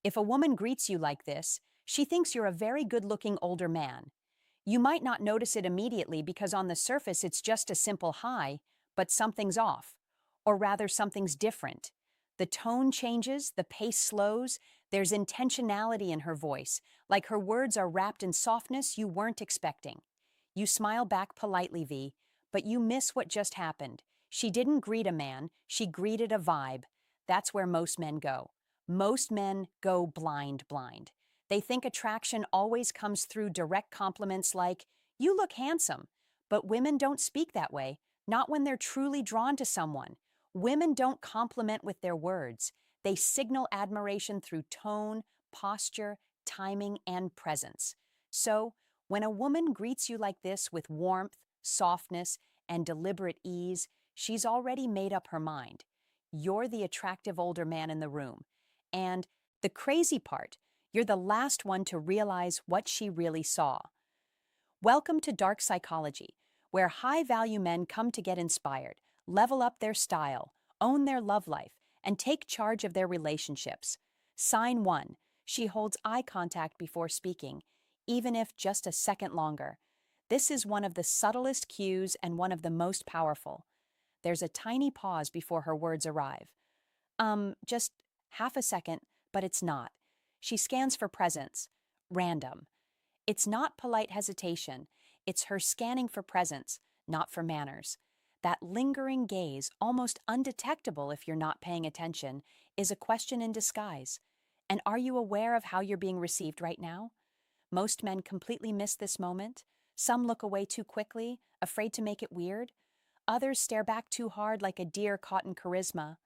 If a woman greets you like this, she thinks you're a very good-looking older man. You might not notice it immediately because on the surface it's just a simple hi, but something's off. Or rather, something's different. The tone changes, the pace slows, there's intentionality in her voice, like her words are wrapped in softness you weren't expecting. You smile back politely, V, but you miss what just happened. She didn't greet a man, she greeted a vibe. That's where most men go. Most men go blind. They think attraction always comes through direct compliments like, "You look handsome." But women don't speak that way, not when they're truly drawn to someone. Women don't compliment with their words. They signal admiration through tone, posture, timing, and presence. So, when a woman greets you like this with warmth, softness, and deliberate ease, she's already made up her mind. You're the attractive older man in the room. And the crazy part, you're the last one to realize what she really saw. Welcome to Dark Psychology, where high-value men come to get inspired, level up their style, own their love life, and take charge of their relationships. Sign 1. She holds eye contact before speaking, even if just a second longer. This is one of the subtlest cues and one of the most powerful. There's a tiny pause before her words arrive. Just half a second, but it's not. She scans for presence. Random. It's not polite hesitation. It's her scanning for presence, not for manners. That lingering gaze, almost undetectable if you're not paying attention, is a question in disguise. And are you aware of how you're being received right now? Most men completely miss this moment. Some look away too quickly, afraid to make it weird. Others stare back too hard like a deer caught in charisma.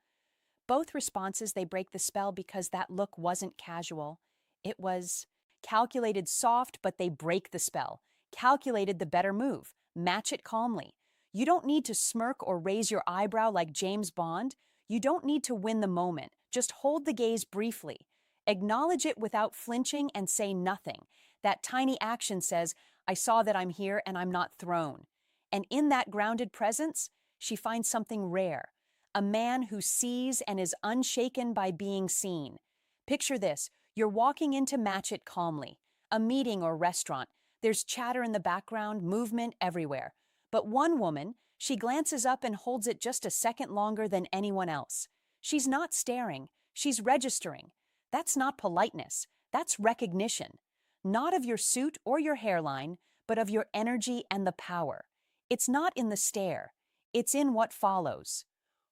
Both responses, they break the spell because that look wasn't casual. It was calculated soft, but they break the spell. Calculated, the better move. Match it calmly. You don't need to smirk or raise your eyebrow like James Bond. You don't need to win the moment. Just hold the gaze briefly. Acknowledge it without flinching and say nothing. That tiny action says, "I saw that I'm here and I'm not thrown." And in that grounded presence, she finds something rare. A man who sees and is unshaken by being seen. Picture this, you're walking in to match it calmly. A meeting or restaurant. There's chatter in the background, movement everywhere. But one woman, she glances up and holds it just a second longer than anyone else. She's not staring, she's registering. That's not politeness, that's recognition. Not of your suit or your hairline, but of your energy and the power. It's not in the stare, it's in what follows.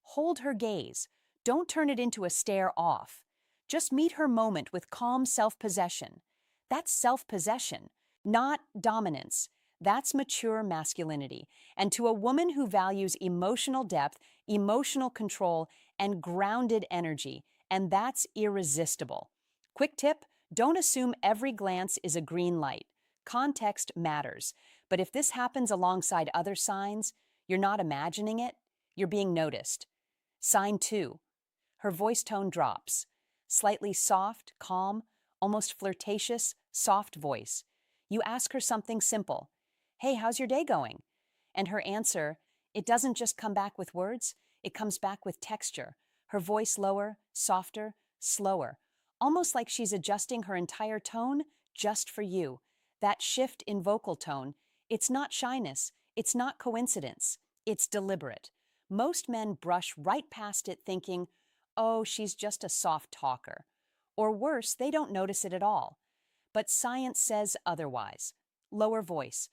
Hold her gaze. Don't turn it into a stare off. Just meet her moment with calm self-possession. That's self-possession, not dominance. That's mature masculinity. And to a woman who values emotional depth, emotional control, and grounded energy, and that's irresistible. Quick tip, don't assume every glance is a green light. Context matters. But if this happens alongside other signs, you're not imagining it, you're being noticed. Sign 2. Her voice tone drops. Slightly soft, calm, almost flirtatious, soft voice. You ask her something simple. "Hey, how's your day going?" And her answer, it doesn't just come back with words, it comes back with texture. Her voice lower, softer, slower. Almost like she's adjusting her entire tone just for you. That shift in vocal tone, it's not shyness, it's not coincidence, it's deliberate. Most men brush right past it thinking, "Oh, she's just a soft talker." Or worse, they don't notice it at all. But science says otherwise. Lower voice.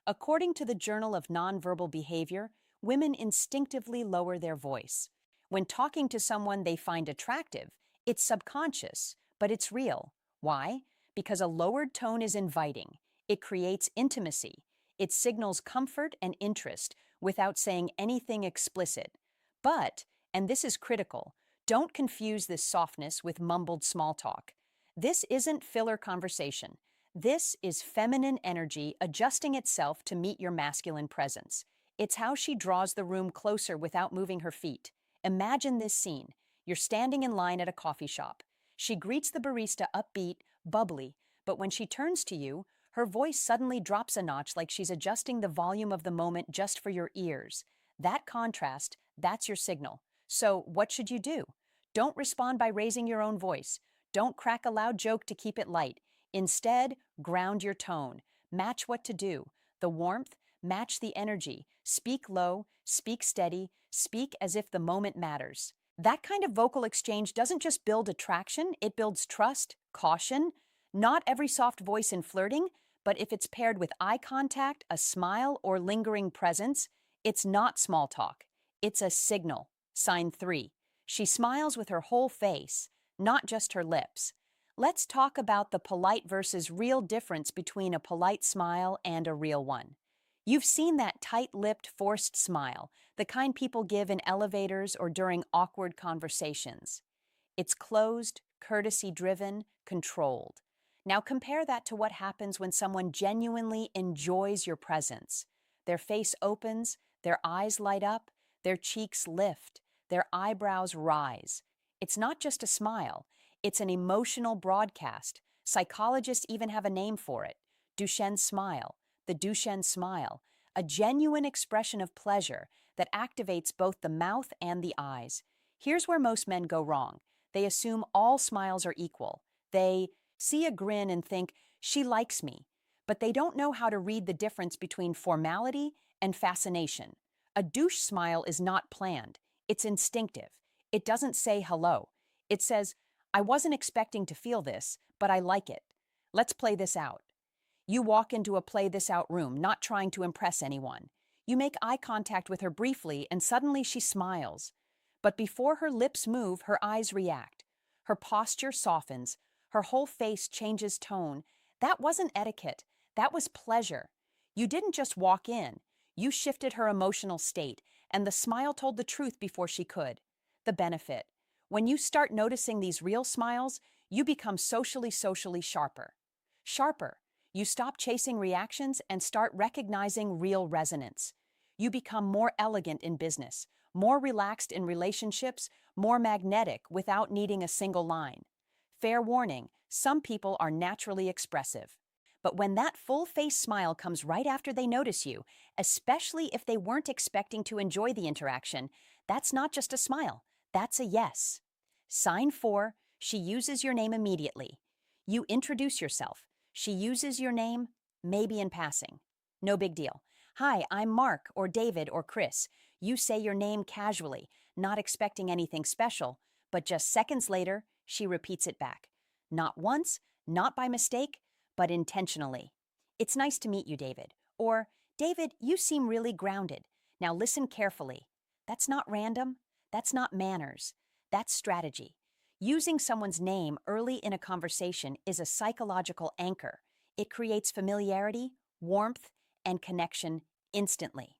According to the Journal of Nonverbal Behavior, women instinctively lower their voice. When talking to someone they find attractive, it's subconscious, but it's real. Why? Because a lowered tone is inviting. It creates intimacy. It signals comfort and interest without saying anything explicit. But, and this is critical, don't confuse this softness with mumbled small talk. This isn't filler conversation. This is feminine energy adjusting itself to meet your masculine presence. It's how she draws the room closer without moving her feet. Imagine this scene. You're standing in line at a coffee shop. She greets the barista upbeat, bubbly, but when she turns to you, her voice suddenly drops a notch like she's adjusting the volume of the moment just for your ears. That contrast, that's your signal. So what should you do? Don't respond by raising your own voice. Don't crack a loud joke to keep it light. Instead, ground your tone. Match what to do. The warmth, match the energy. Speak low, speak steady, speak as if the moment matters. That kind of vocal exchange doesn't just build attraction, it builds trust, caution. Not every soft voice in flirting, but if it's paired with eye contact, a smile, or lingering presence, it's not small talk. It's a signal. Sign 3. She smiles with her whole face, not just her lips. Let's talk about the polite versus real difference between a polite smile and a real one. You've seen that tight-lipped, forced smile, the kind people give in elevators or during awkward conversations. It's closed, courtesy-driven, controlled. Now compare that to what happens when someone genuinely enjoys your presence. Their face opens, their eyes light up, their cheeks lift, their eyebrows rise. It's not just a smile, it's an emotional broadcast. Psychologists even have a name for it: Duchenne's smile, the Duchenne smile, a genuine expression of pleasure that activates both the mouth and the eyes. Here's where most men go wrong. They assume all smiles are equal. They see a grin and think, she likes me. But they don't know how to read the difference between formality and fascination. A douche smile is not planned. It's instinctive. It doesn't say hello. It says, I wasn't expecting to feel this, but I like it. Let's play this out. You walk into a play this out room, not trying to impress anyone. You make eye contact with her briefly, and suddenly she smiles. But before her lips move, her eyes react. Her posture softens. Her whole face changes tone. That wasn't etiquette. That was pleasure. You didn't just walk in. You shifted her emotional state, and the smile told the truth before she could. The benefit. When you start noticing these real smiles, you become socially sharper. Sharper. You stop chasing reactions and start recognizing real resonance. You become more elegant in business, more relaxed in relationships, more magnetic without needing a single line. Fair warning, some people are naturally expressive. But when that full-face smile comes right after they notice you, especially if they weren't expecting to enjoy the interaction, that's not just a smile, that's a yes. Sign 4, she uses your name immediately. You introduce yourself. She uses your name, maybe in passing. No big deal. Hi, I'm Mark or David or Chris. You say your name casually, not expecting anything special, but just seconds later, she repeats it back. Not once, not by mistake, but intentionally. It's nice to meet you, David. Or, David, you seem really grounded. Now listen carefully. That's not random. That's not manners. That's strategy. Using someone's name early in a conversation is a psychological anchor. It creates familiarity, warmth, and connection instantly.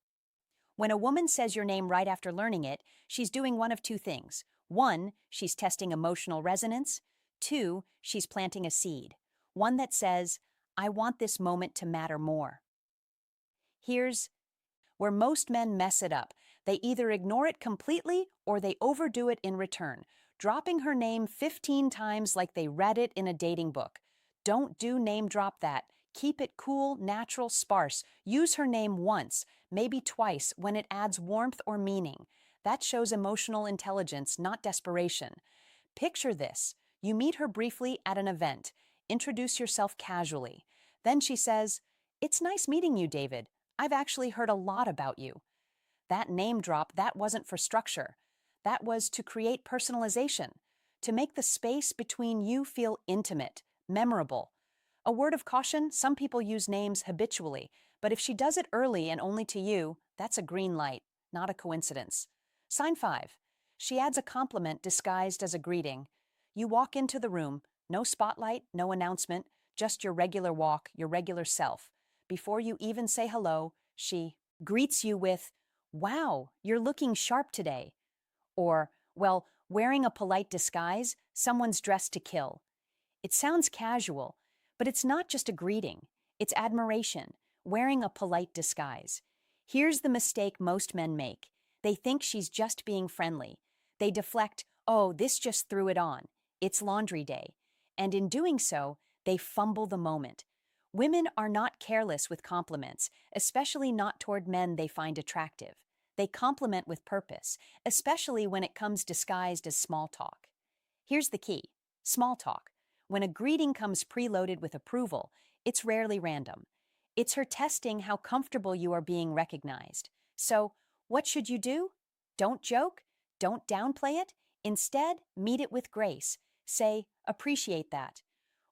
When a woman says your name right after learning it, she's doing one of two things. 1, she's testing emotional resonance. 2, she's planting a seed. One that says, I want this moment to matter more. Here's where most men mess it up. They either ignore it completely or they overdo it in return, dropping her name 15 times like they read it in a dating book. Don't do name drop that. Keep it cool, natural, sparse. Use her name once, maybe twice, when it adds warmth or meaning. That shows emotional intelligence, not desperation. Picture this. You meet her briefly at an event. Introduce yourself casually. Then she says, It's nice meeting you, David. I've actually heard a lot about you. That name drop, that wasn't for structure. That was to create personalization, to make the space between you feel intimate, memorable. A word of caution, some people use names habitually, but if she does it early and only to you, that's a green light, not a coincidence. Sign 5. She adds a compliment disguised as a greeting. You walk into the room, no spotlight, no announcement, just your regular walk, your regular self. Before you even say hello, she greets you with, Wow, you're looking sharp today. Or, well, wearing a polite disguise, someone's dressed to kill. It sounds casual, but it's not just a greeting. It's admiration, wearing a polite disguise. Here's the mistake most men make. They think she's just being friendly. They deflect, oh, this just threw it on. It's laundry day. And in doing so, they fumble the moment. Women are not careless with compliments, especially not toward men they find attractive. They compliment with purpose, especially when it comes disguised as small talk. Here's the key. Small talk. When a greeting comes preloaded with approval, it's rarely random. It's her testing how comfortable you are being recognized. So, what should you do? Don't joke. Don't downplay it. Instead, meet it with grace. Say, appreciate that.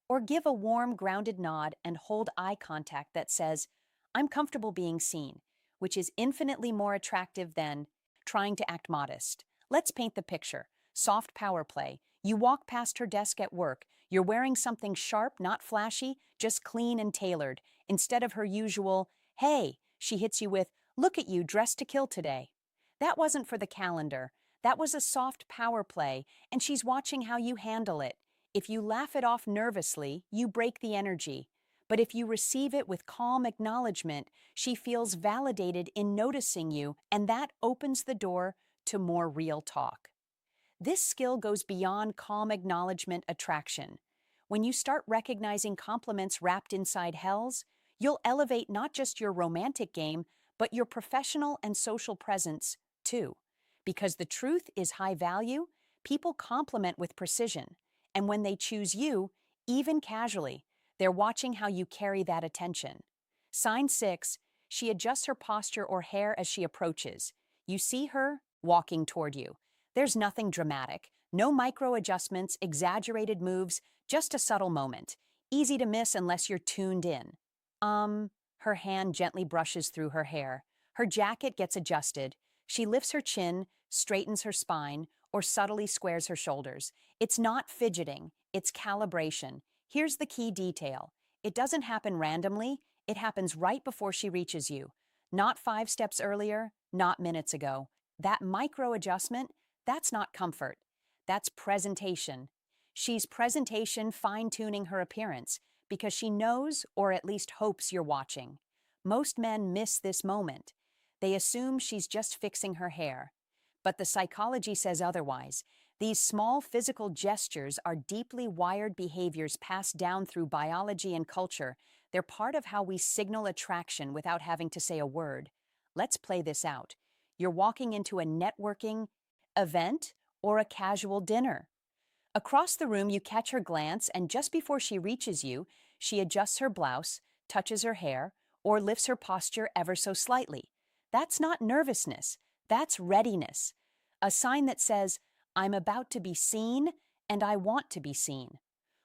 Or give a warm, grounded nod and hold eye contact that says, I'm comfortable being seen, which is infinitely more attractive than trying to act modest. Let's paint the picture. Soft power play. You walk past her desk at work. You're wearing something sharp, not flashy, just clean and tailored. Instead of her usual, hey, she hits you with, look at you dressed to kill today. That wasn't for the calendar. That was a soft power play, and she's watching how you handle it. If you laugh it off nervously, you break the energy. But if you receive it with calm acknowledgement, she feels validated in noticing you, and that opens the door to more real talk. This skill goes beyond calm acknowledgement attraction. When you start recognizing compliments wrapped inside hells, you'll elevate not just your romantic game, but your professional and social presence, too. Because the truth is high value, people compliment with precision. And when they choose you, even casually, they're watching how you carry that attention. Sign 6, she adjusts her posture or hair as she approaches. You see her walking toward you. There's nothing dramatic, no micro adjustments, exaggerated moves, just a subtle moment. Easy to miss unless you're tuned in. Her hand gently brushes through her hair. Her jacket gets adjusted. She lifts her chin, straightens her spine, or subtly squares her shoulders. It's not fidgeting, it's calibration. Here's the key detail. It doesn't happen randomly, it happens right before she reaches you. Not 5 steps earlier, not minutes ago. That micro adjustment, that's not comfort. That's presentation. She's presentation fine-tuning her appearance because she knows or at least hopes you're watching. Most men miss this moment. They assume she's just fixing her hair. But the psychology says otherwise. These small physical gestures are deeply wired behaviors passed down through biology and culture. They're part of how we signal attraction without having to say a word. Let's play this out. You're walking into a networking event or a casual dinner. Across the room, you catch her glance, and just before she reaches you, she adjusts her blouse, touches her hair, or lifts her posture ever so slightly. That's not nervousness, that's readiness. A sign that says, I'm about to be seen, and I want to be seen.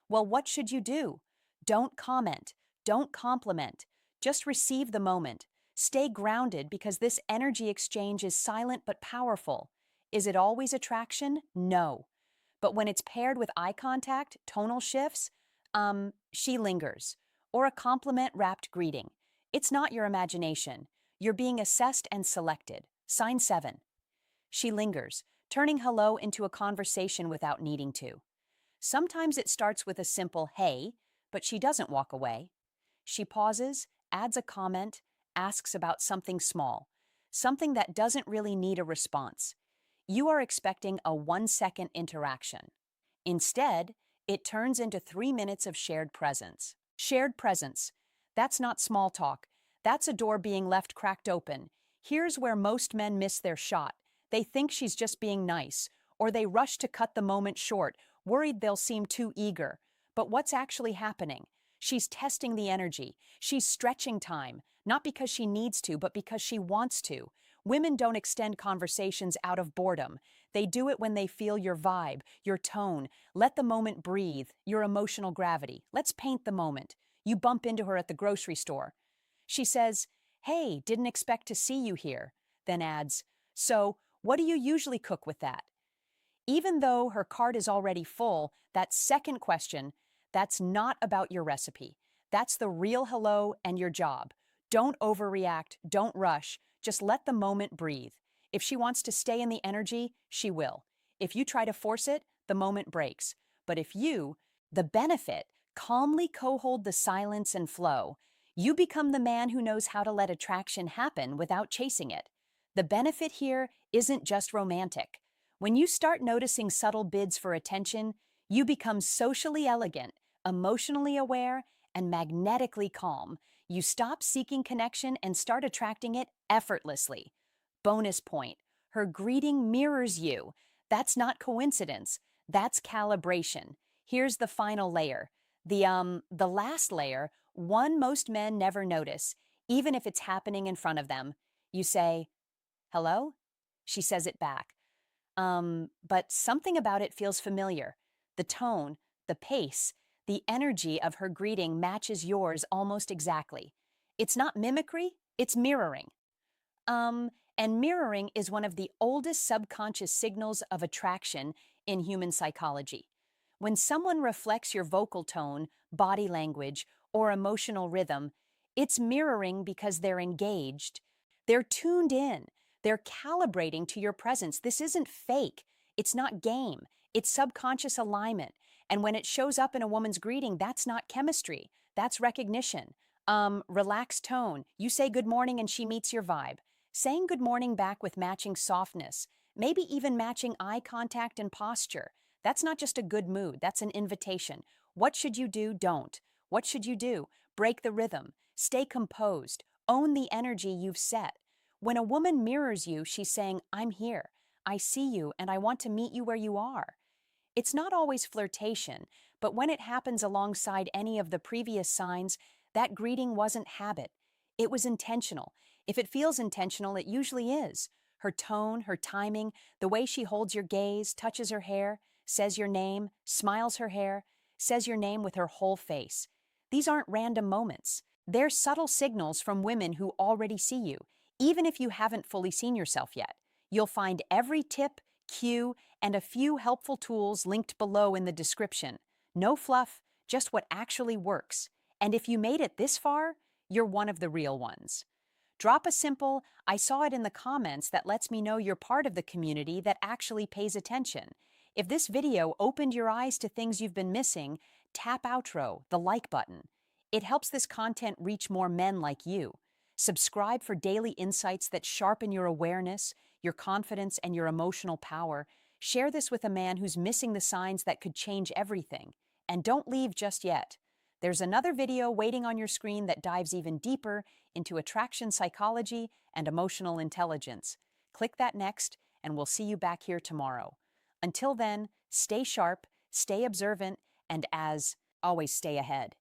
Well, what should you do? Don't comment, don't compliment, just receive the moment. Stay grounded because this energy exchange is silent but powerful. Is it always attraction? No. But when it's paired with eye contact, tonal shifts, she lingers. Or a compliment-wrapped greeting. It's not your imagination. You're being assessed and selected. Sign 7. She lingers, turning hello into a conversation without needing to. Sometimes it starts with a simple hey, but she doesn't walk away. She pauses, adds a comment, asks about something small, something that doesn't really need a response. You are expecting a 1-second interaction. Instead, it turns into 3 minutes of shared presence. Shared presence. That's not small talk. That's a door being left cracked open. Here's where most men miss their shot. They think she's just being nice, or they rush to cut the moment short, worried they'll seem too eager. But what's actually happening? She's testing the energy. She's stretching time, not because she needs to, but because she wants to. Women don't extend conversations out of boredom. They do it when they feel your vibe, your tone. Let the moment breathe, your emotional gravity. Let's paint the moment. You bump into her at the grocery store. She says, hey, didn't expect to see you here. Then adds, so, what do you usually cook with that? Even though her cart is already full, that second question, that's not about your recipe. That's the real hello and your job. Don't overreact, don't rush, just let the moment breathe. If she wants to stay in the energy, she will. If you try to force it, the moment breaks. But if you, the benefit, calmly co-hold the silence and flow, you become the man who knows how to let attraction happen without chasing it. The benefit here isn't just romantic. When you start noticing subtle bids for attention, you become socially elegant, emotionally aware, and magnetically calm. You stop seeking connection and start attracting it effortlessly. Bonus point, her greeting mirrors you. That's not coincidence, that's calibration. Here's the final layer. The last layer, one most men never notice, even if it's happening in front of them. You say, "Hello?" She says it back. But something about it feels familiar. The tone, the pace, the energy of her greeting matches yours almost exactly. It's not mimicry, it's mirroring. Um, and mirroring is one of the oldest subconscious signals of attraction in human psychology. When someone reflects your vocal tone, body language, or emotional rhythm, it's mirroring because they're engaged. They're tuned in. They're calibrating to your presence. This isn't fake. It's not game. It's subconscious alignment. And when it shows up in a woman's greeting, that's not chemistry. That's recognition. Relaxed tone. You say good morning and she meets your vibe. Saying good morning back with matching softness, maybe even matching eye contact and posture. That's not just a good mood, that's an invitation. What should you do? Don't. What should you do? Break the rhythm. Stay composed. Own the energy you've set. When a woman mirrors you, she's saying, I'm here. I see you and I want to meet you where you are. It's not always flirtation, but when it happens alongside any of the previous signs, that greeting wasn't habit. It was intentional. If it feels intentional, it usually is. Her tone, her timing, the way she holds your gaze, touches her hair, says your name, smiles her hair, says your name with her whole face. These aren't random moments. They're subtle signals from women who already see you, even if you haven't fully seen yourself yet. You'll find every tip, cue, and a few helpful tools linked below in the description. No fluff, just what actually works. And if you made it this far, you're one of the real ones. Drop a simple, I saw it in the comments that lets me know you're part of the community that actually pays attention. If this video opened your eyes to things you've been missing, tap outro, the like button. It helps this content reach more men like you. Subscribe for daily insights that sharpen your awareness, your confidence, and your emotional power. Share this with a man who's missing the signs that could change everything. And don't leave just yet. There's another video waiting on your screen that dives even deeper into attraction psychology and emotional intelligence. Click that next, and we'll see you back here tomorrow. Until then, stay sharp, stay observant, and as always, stay ahead.